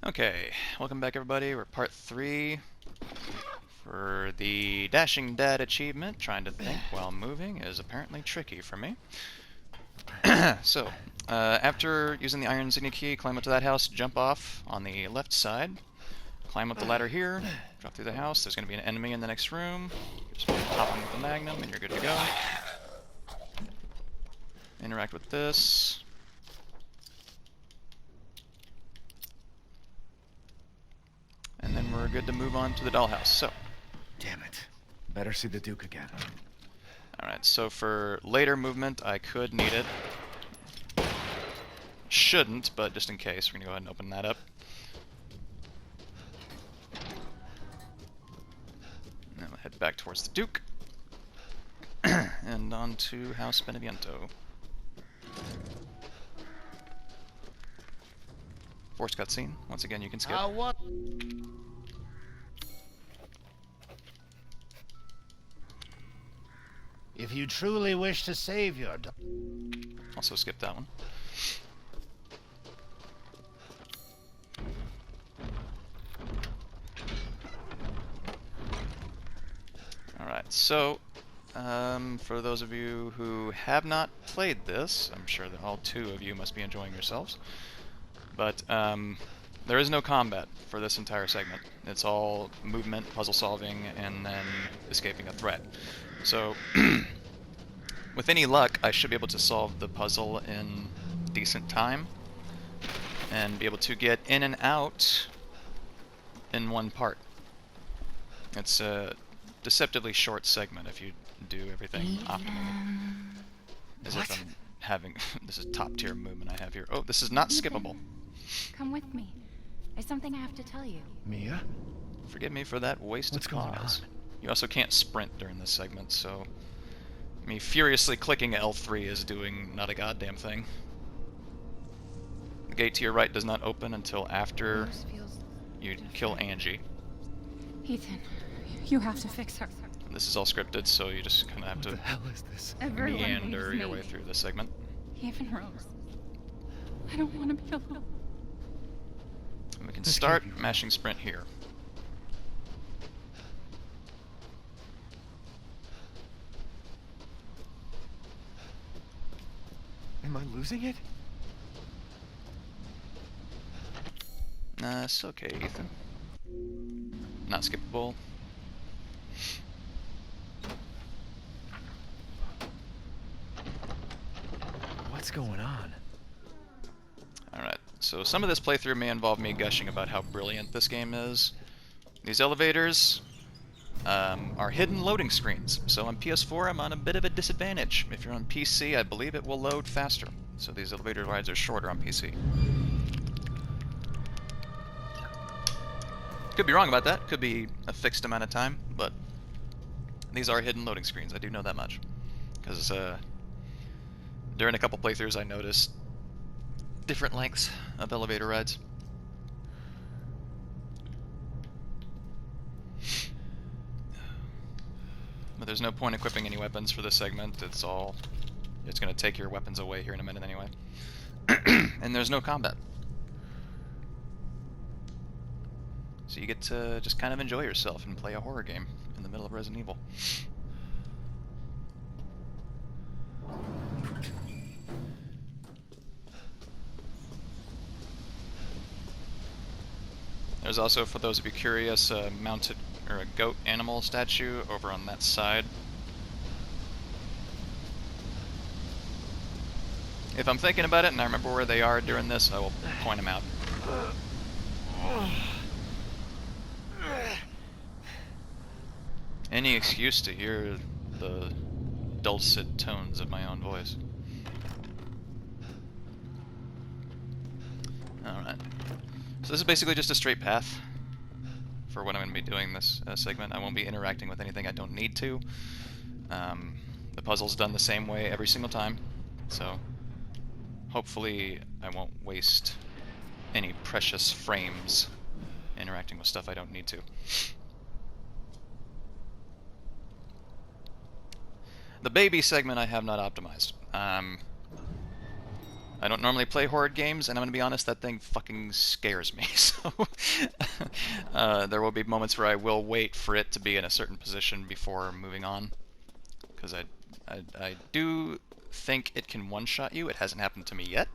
Okay, welcome back everybody. We're part 3 for the Dashing Dad achievement. Trying to think while moving is apparently tricky for me. After using the iron insignia key, climb up to that house, jump off on the left side, climb up the ladder here, drop through the house. There's going to be an enemy in the next room. Just pop on with the magnum and you're good to go. Interact with this. And then we're good to move on to the dollhouse. So, Damn it. Better see the Duke again. alright, so for later movement, I could need it. Shouldn't, but just in case, we're going to go ahead and open that up. And then we'll head back towards the Duke. And on to House Beneviento. Forced cutscene. Once again, you can skip. What? If you truly wish to save your Also skip that one. Alright, so, for those of you who have not played this, I'm sure that all 2 of you must be enjoying yourselves, but there is no combat for this entire segment. It's all movement, puzzle solving, and then escaping a threat. So, with any luck, I should be able to solve the puzzle in decent time, and be able to get in and out in one part. It's a deceptively short segment if you do everything optimally. As if I'm having... This is top tier movement I have here. Oh, this is not skippable. Come with me. There's something I have to tell you. Mia? Forgive me for that waste of pause. You also can't sprint during this segment, so... me furiously clicking L3 is doing not a goddamn thing. The gate to your right does not open until after you kill Angie. Ethan, you have to fix her. This is all scripted, so you just kind of have What the to hell is this? Everyone meander leaves your me. way through this segment. Even Rose. I don't want to be alone. And we can start mashing sprint here. Am I losing it? It's okay, Ethan. Not skippable. What's going on? Alright, so some of this playthrough may involve me gushing about how brilliant this game is. These elevators are hidden loading screens, so on PS4 I'm on a bit of a disadvantage. If you're on PC, I believe it will load faster, so these elevator rides are shorter on PC. Could be wrong about that, could be a fixed amount of time, but these are hidden loading screens, I do know that much. Because during a couple playthroughs I noticed different lengths of elevator rides. But there's no point equipping any weapons for this segment. It's going to take your weapons away here in a minute anyway. And there's no combat. So you get to just kind of enjoy yourself and play a horror game in the middle of Resident Evil. There's also, for those of you curious, a mounted or a goat animal statue over on that side. If I'm thinking about it and I remember where they are during this, I will point them out. Any excuse to hear the dulcet tones of my own voice. Alright. So this is basically just a straight path for what I'm going to be doing this segment. I won't be interacting with anything I don't need to. The puzzle's done the same way every single time, so hopefully I won't waste any precious frames interacting with stuff I don't need to. The baby segment I have not optimized. I don't normally play horror games, and I'm gonna be honest, that thing fucking scares me. So there will be moments where I will wait for it to be in a certain position before moving on, because I do think it can one-shot you. It hasn't happened to me yet,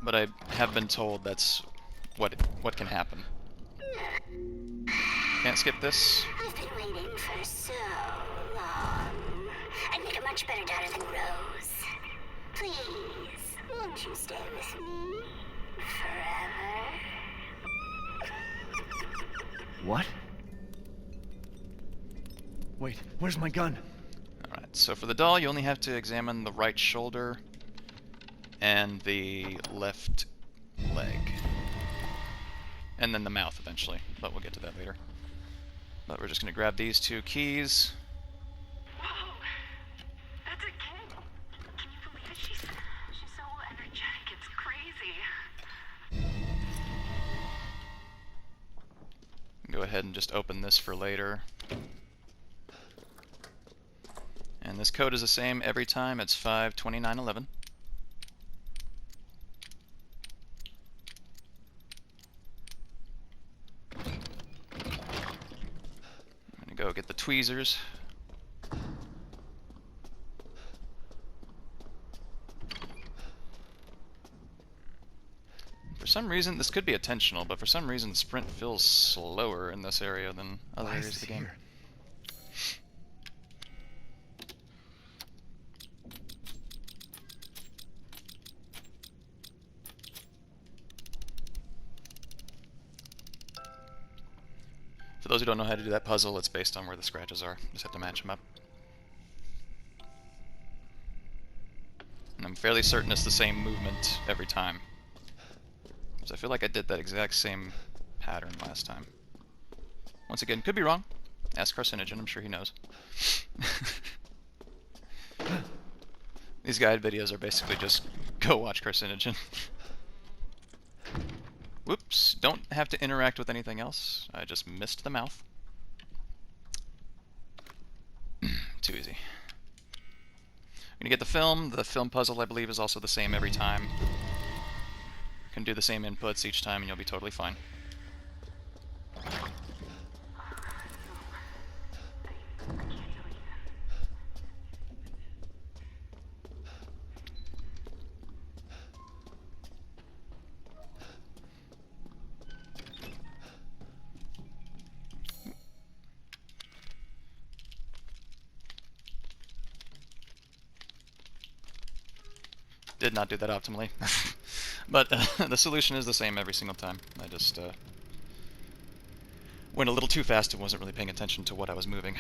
but I have been told that's what can happen. Can't skip this. I've been waiting for so long. I'd make a much better daughter than Rose. Please, won't you stay with me forever? What? Wait, where's my gun? Alright, so for the doll, you only have to examine the right shoulder and the left leg. And then the mouth eventually, but we'll get to that later. But we're just going to grab these two keys. Whoa, that's a kid. Can you believe it? She's so energetic. It's crazy. Go ahead and just open this for later. And this code is the same every time. It's 52911. I'm gonna go get the tweezers. For some reason, this could be intentional, but for some reason sprint feels slower in this area than other Why is areas of the this game. here? For those who don't know how to do that puzzle, it's based on where the scratches are. Just have to match them up. And I'm fairly certain it's the same movement every time, because I feel like I did that exact same pattern last time. Once again, could be wrong. Ask Carcinogen, I'm sure he knows. These guide videos are basically just go watch Carcinogen. Whoops, don't have to interact with anything else. I just missed the mouth. Too easy. I'm gonna get the film. The film puzzle, I believe, is also the same every time. You can do the same inputs each time and you'll be totally fine. Did not do that optimally. But the solution is the same every single time. I just went a little too fast and wasn't really paying attention to what I was moving.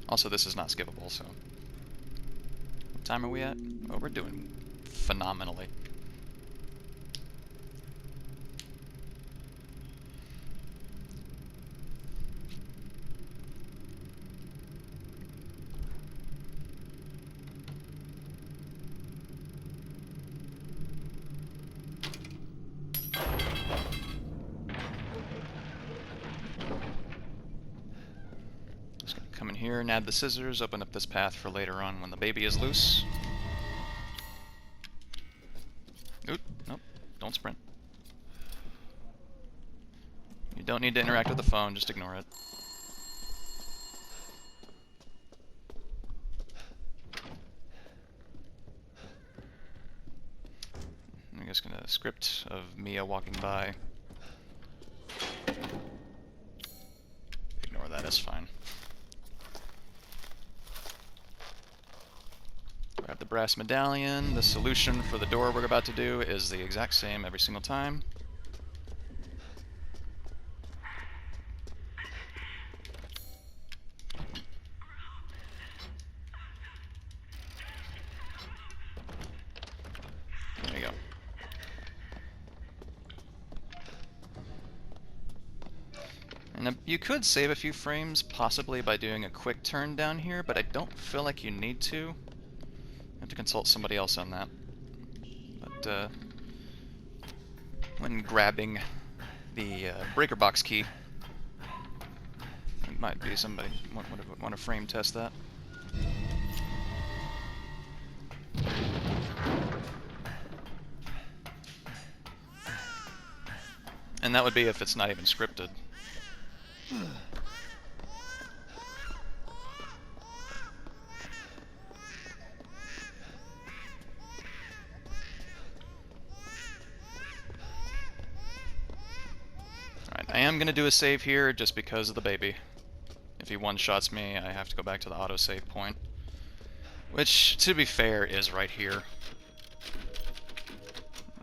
Also, this is not skippable, so... What time are we at? Oh, we're doing phenomenally. Come in here and add the scissors, open up this path for later on when the baby is loose. Oop, nope, don't sprint. You don't need to interact with the phone, just ignore it. I'm just gonna script of Mia walking by. Ignore that, it's fine. Grab the brass medallion. The solution for the door we're about to do is the exact same every single time. There you go. And you could save a few frames, possibly by doing a quick turn down here, but I don't feel like you need to. Have to consult somebody else on that. But when grabbing the breaker box key, it might be somebody want to frame test that. And that would be if it's not even scripted. Alright, I am going to do a save here just because of the baby. If he one-shots me, I have to go back to the autosave point. Which, to be fair, is right here.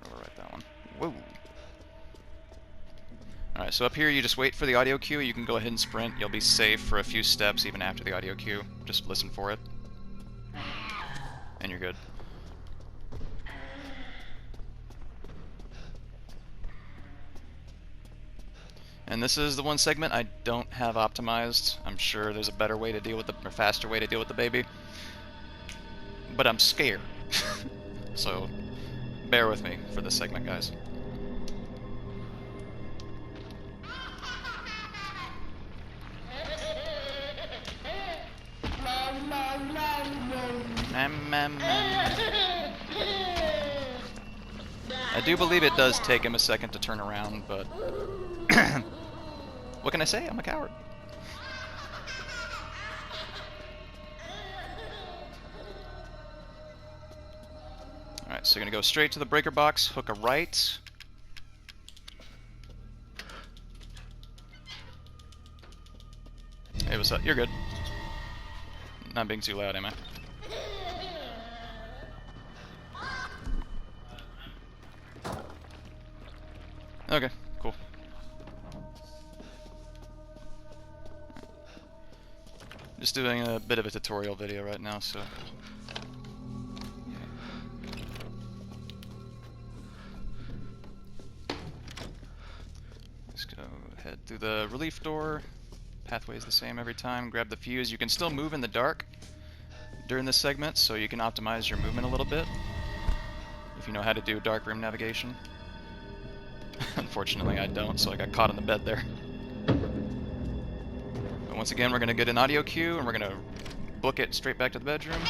Overwrite that one. Whoa! Alright, so up here you just wait for the audio cue. You can go ahead and sprint. You'll be safe for a few steps even after the audio cue. Just listen for it. And you're good. And this is the one segment I don't have optimized. I'm sure there's a better way to deal with the, or faster way to deal with the baby. But I'm scared. So, bear with me for this segment, guys. I do believe it does take him a second to turn around, but what can I say? I'm a coward. Alright, so you're gonna go straight to the breaker box, hook a right. Hey, what's up? You're good. Not being too loud, am I? Okay, cool. Just doing a bit of a tutorial video right now, so... Let's go ahead through the relief door. Pathway is the same every time. Grab the fuse. You can still move in the dark during this segment, so you can optimize your movement a little bit if you know how to do dark room navigation. Unfortunately, I don't, so I got caught in the bed there. But once again, we're going to get an audio cue, and we're going to book it straight back to the bedroom.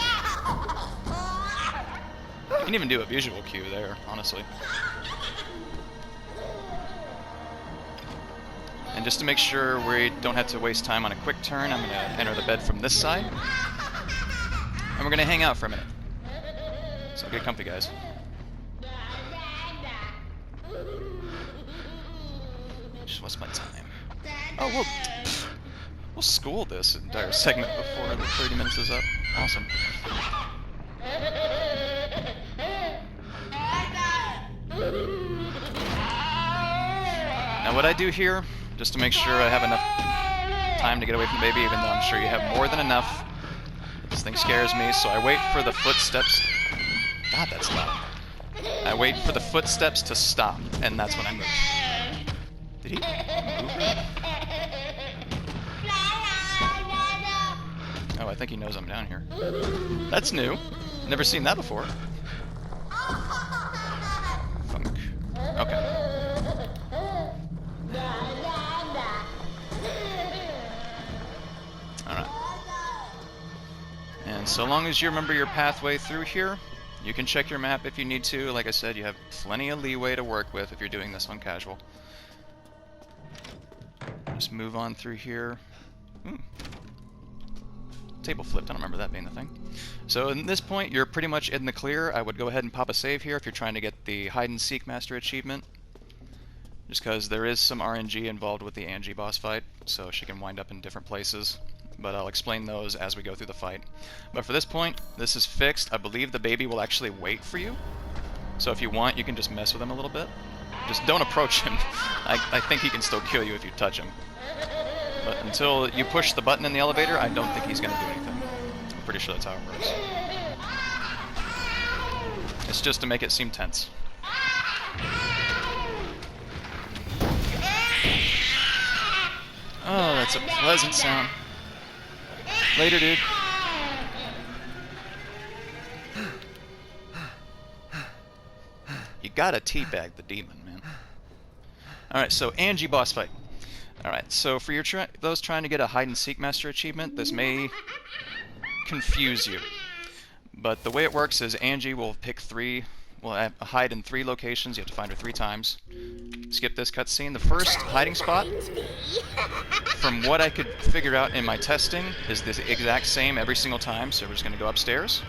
You can even do a visual cue there, honestly. And just to make sure we don't have to waste time on a quick turn, I'm going to enter the bed from this side. And we're going to hang out for a minute. So get comfy, guys. What's my time? Oh, we'll school this entire segment before the 30 minutes is up. Awesome. Now what I do here, just to make sure I have enough time to get away from the baby, even though I'm sure you have more than enough. This thing scares me, so I wait for the footsteps. God, that's loud. I wait for the footsteps to stop, and that's when I move. Did he move it? Oh, I think he knows I'm down here. That's new. Never seen that before. Funk. Okay. Alright. And so long as you remember your pathway through here, you can check your map if you need to. Like I said, you have plenty of leeway to work with if you're doing this on casual. Just move on through here. Table flipped, I don't remember that being the thing. So at this point, you're pretty much in the clear. I would go ahead and pop a save here if you're trying to get the Hide and Seek Master Achievement. Just because there is some RNG involved with the Angie boss fight, so she can wind up in different places. But I'll explain those as we go through the fight. But for this point, this is fixed. I believe the baby will actually wait for you. So if you want, you can just mess with him a little bit. Just don't approach him. I think he can still kill you if you touch him. But until you push the button in the elevator, I don't think he's going to do anything. I'm pretty sure that's how it works. It's just to make it seem tense. Oh, that's a pleasant sound. Later, dude. You gotta teabag the demon, man. Alright, so Angie boss fight. Alright, so for your those trying to get a Hide and Seek Master Achievement, this may confuse you. But the way it works is Angie will pick 3 will hide in 3 locations. You have to find her 3 times. Skip this cutscene. The first hiding spot, from what I could figure out in my testing, is the exact same every single time. So we're just going to go upstairs.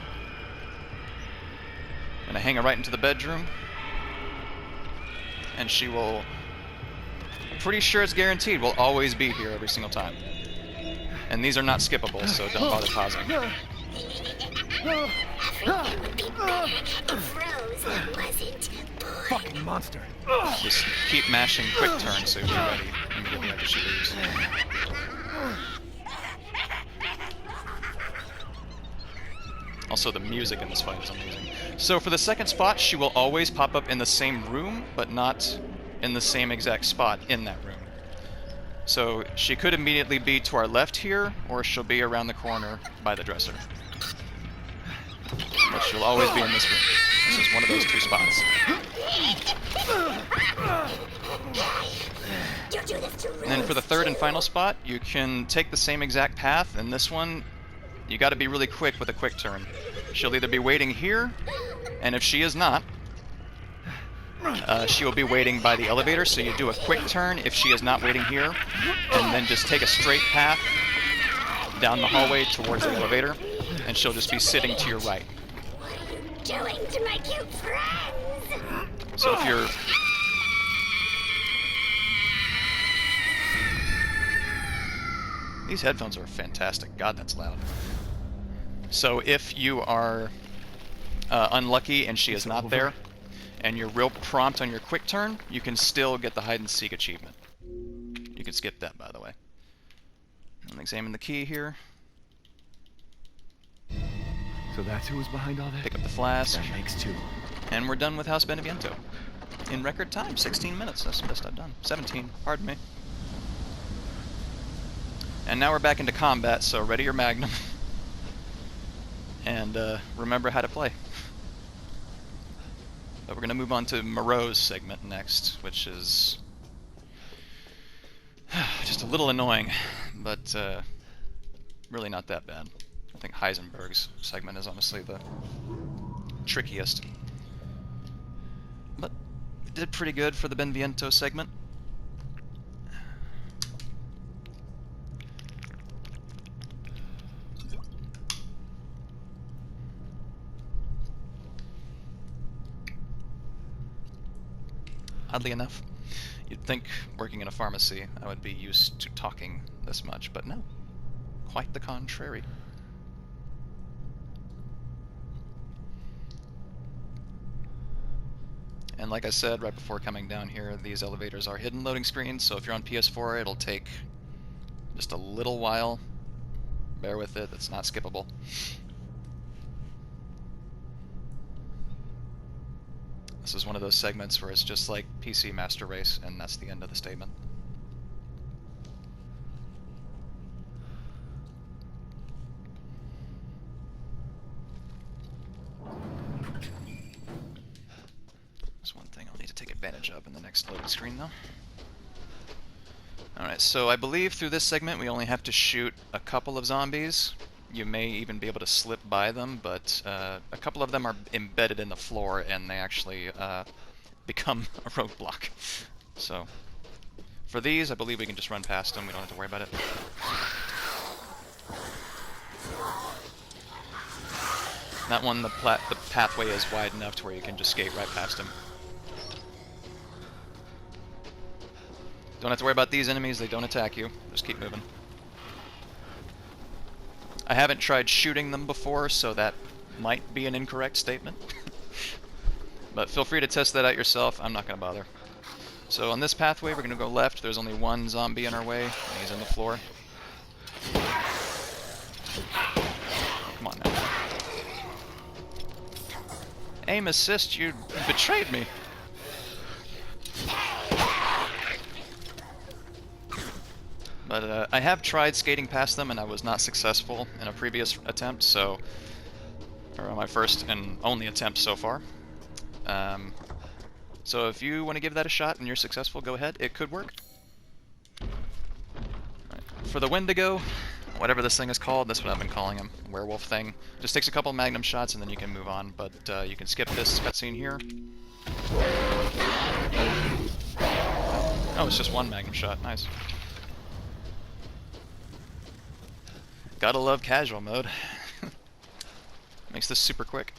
I'm going to hang her right into the bedroom. And she will, pretty sure it's guaranteed, will always be here every single time. And these are not skippable, so don't bother pausing. Fucking monster. Just keep mashing quick turn so you're ready immediately after she leaves. Also, the music in this fight is amazing. So for the second spot, she will always pop up in the same room, but not in the same exact spot in that room. So she could immediately be to our left here, or she'll be around the corner by the dresser. But she'll always be in this room. This is one of those 2 spots. And then for the third and final spot, you can take the same exact path, and this one, you gotta be really quick with a quick turn. She'll either be waiting here, and if she is not, she will be waiting by the elevator, so you do a quick turn if she is not waiting here, and then just take a straight path down the hallway towards the elevator, and she'll just be sitting to your right. What are you doing to my cute friends? So if you're... These headphones are fantastic. God, that's loud. So if you are unlucky and she is not there, and you're real prompt on your quick turn, you can still get the hide and seek achievement. You can skip that, by the way. And examine the key here. So that's who was behind all that? Pick up the flask. That makes 2. And we're done with House Beneviento. In record time, 16 minutes. That's the best I've done. 17, pardon me. And now we're back into combat, so ready your magnum. And remember how to play. But we're going to move on to Moreau's segment next, which is just a little annoying, but really not that bad. I think Heisenberg's segment is honestly the trickiest. But we did pretty good for the Beneviento segment. Oddly enough, you'd think working in a pharmacy I would be used to talking this much, but no. Quite the contrary. And like I said right before coming down here, these elevators are hidden loading screens, so if you're on PS4 it'll take just a little while. Bear with it, it's not skippable. This is one of those segments where it's just like PC Master Race, and that's the end of the statement. There's one thing I'll need to take advantage of in the next loading screen, though. Alright, so I believe through this segment we only have to shoot a couple of zombies. You may even be able to slip by them, but a couple of them are embedded in the floor, and they actually become a roadblock. So, for these, I believe we can just run past them. We don't have to worry about it. That one, the pathway is wide enough to where you can just skate right past him. Don't have to worry about these enemies. They don't attack you. Just keep moving. I haven't tried shooting them before, so that might be an incorrect statement. But feel free to test that out yourself. I'm not going to bother. So on this pathway, we're going to go left. There's only one zombie in our way, and he's on the floor. Come on now. Aim assist, you betrayed me. But I have tried skating past them, and I was not successful in a previous attempt, so... or my first and only attempt so far. So if you want to give that a shot and you're successful, go ahead. It could work. Right. For the Wendigo, whatever this thing is called. That's what I've been calling him. Werewolf thing. Just takes a couple magnum shots and then you can move on. But you can skip this cutscene here. Oh, it's just one magnum shot. Nice. Gotta love casual mode. Makes this super quick.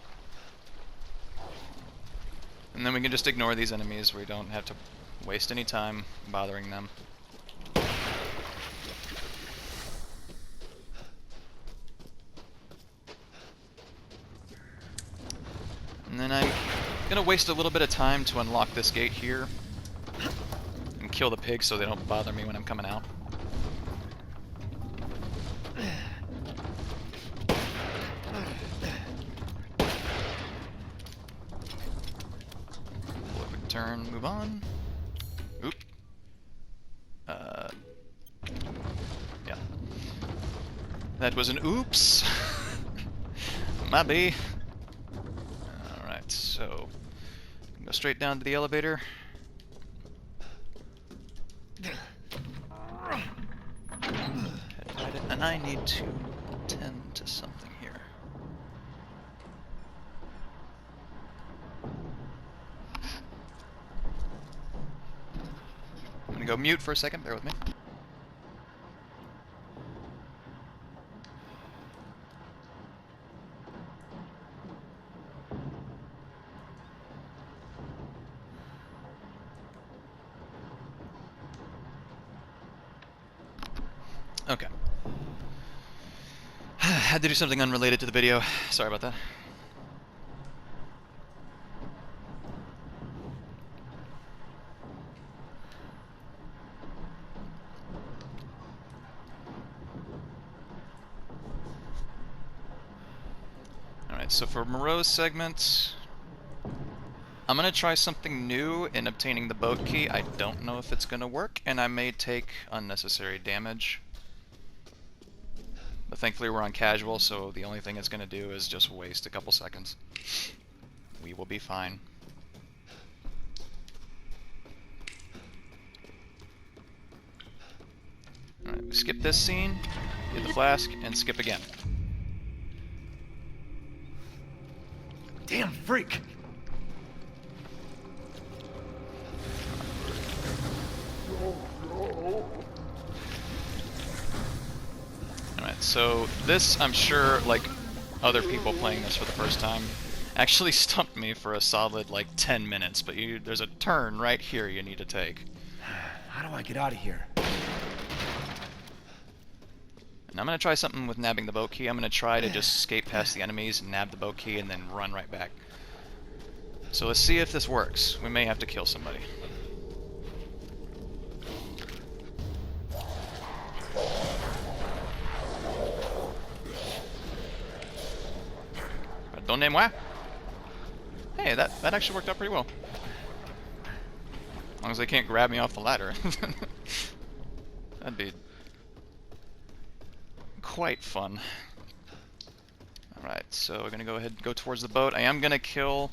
And then we can just ignore these enemies. We don't have to waste any time bothering them. And then I'm gonna waste a little bit of time to unlock this gate here and kill the pigs so they don't bother me when I'm coming out. Pull a quick turn, move on. Oop. Yeah. That was an oops. Maybe. Alright, so go straight down to the elevator. And I need to tend to something here. I'm gonna go mute for a second, bear with me. Okay. Had to do something unrelated to the video. Sorry about that. Alright, so for Moreau's segment, I'm gonna try something new in obtaining the boat key. I don't know if it's gonna work, and I may take unnecessary damage. But thankfully we're on casual, so the only thing it's gonna do is just waste a couple seconds. We will be fine. Alright, we skip this scene, get the flask, and skip again. Damn freak! Alright, so this, I'm sure, like other people playing this for the first time, actually stumped me for a solid, like, 10 minutes, but there's a turn right here you need to take. How do I get out of here? And I'm going to try something with nabbing the boat key. I'm going to try to just escape past the enemies and nab the boat key and then run right back. So let's see if this works. We may have to kill somebody. Pardonnez-moi. Hey, that actually worked out pretty well. As long as they can't grab me off the ladder. That'd be quite fun. Alright, so we're gonna go ahead and go towards the boat. I am gonna kill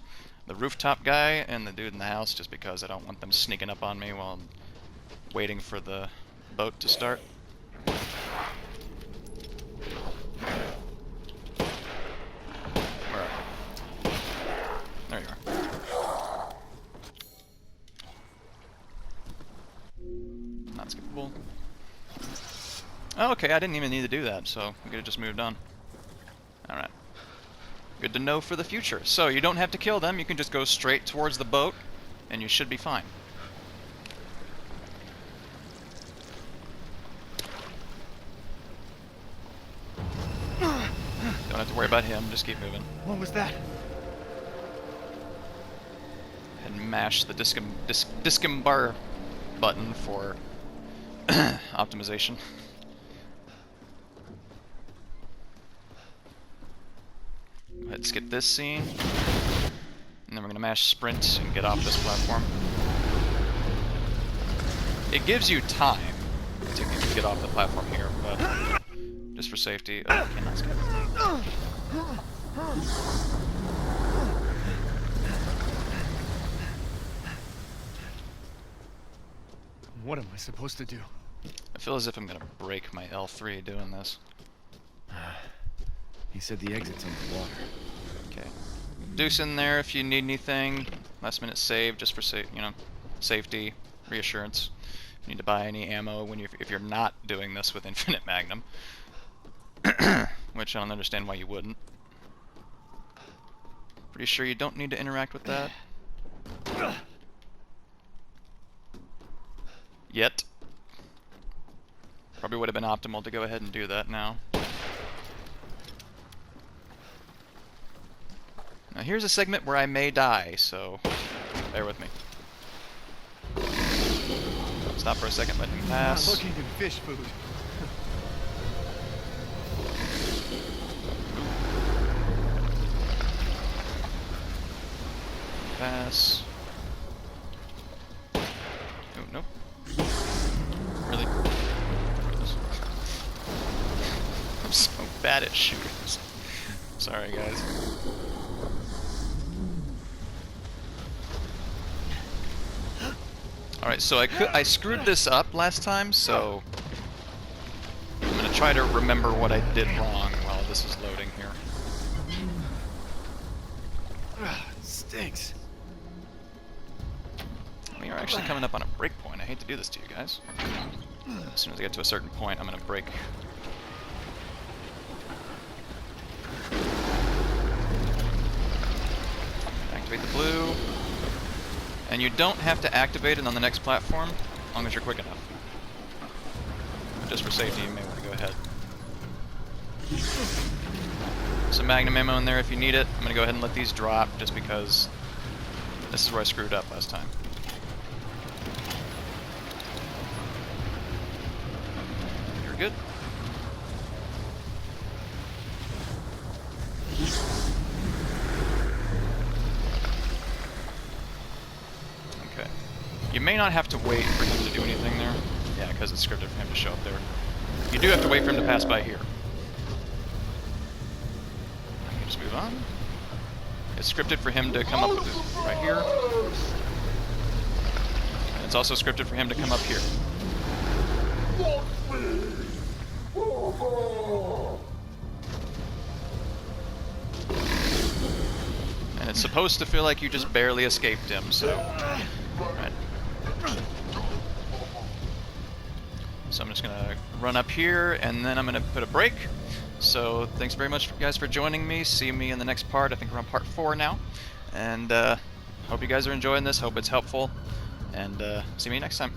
the rooftop guy and the dude in the house just because I don't want them sneaking up on me while I'm waiting for the boat to start. Where are you? There you are. Not skippable. Oh, okay, I didn't even need to do that, so we could have just moved on. Alright. Good to know for the future. So, you don't have to kill them, you can just go straight towards the boat, and you should be fine. Don't have to worry about him, just keep moving. What was that? And mash the discumbar button for optimization. Go ahead and skip this scene. And then we're going to mash sprint and get off this platform. It gives you time to get off the platform here, but just for safety. Oh, I cannot skip. What am I supposed to do? I feel as if I'm going to break my L3 doing this. He said the exit's underwater. Okay. Deuce in there if you need anything. Last minute save, just for safety, reassurance. If you need to buy any ammo if you're not doing this with Infinite Magnum, which I don't understand why you wouldn't. Pretty sure you don't need to interact with that. Yet. Probably would have been optimal to go ahead and do that now. Now here's a segment where I may die, so bear with me. Stop for a second, let me pass. Not looking in fish food. Pass. Oh, nope. Really? I'm so bad at shooters. Sorry, guys. Alright, so I screwed this up last time, so I'm gonna try to remember what I did wrong while this is loading here. Stinks. We are actually coming up on a break point. I hate to do this to you guys. As soon as I get to a certain point, I'm gonna break. Activate the blue. And you don't have to activate it on the next platform, as long as you're quick enough. Just for safety, you may want to go ahead. Some Magnum ammo in there if you need it. I'm going to go ahead and let these drop, just because this is where I screwed up last time. You're good. You may not have to wait for him to do anything there. Yeah, because it's scripted for him to show up there. You do have to wait for him to pass by here. You just move on. It's scripted for him to come up right here. And it's also scripted for him to come up here. And it's supposed to feel like you just barely escaped him, so... Right. So I'm just going to run up here, and then I'm going to put a break. So thanks very much, guys, for joining me. See me in the next part. I think we're on part 4 now. And hope you guys are enjoying this. Hope it's helpful. And see me next time.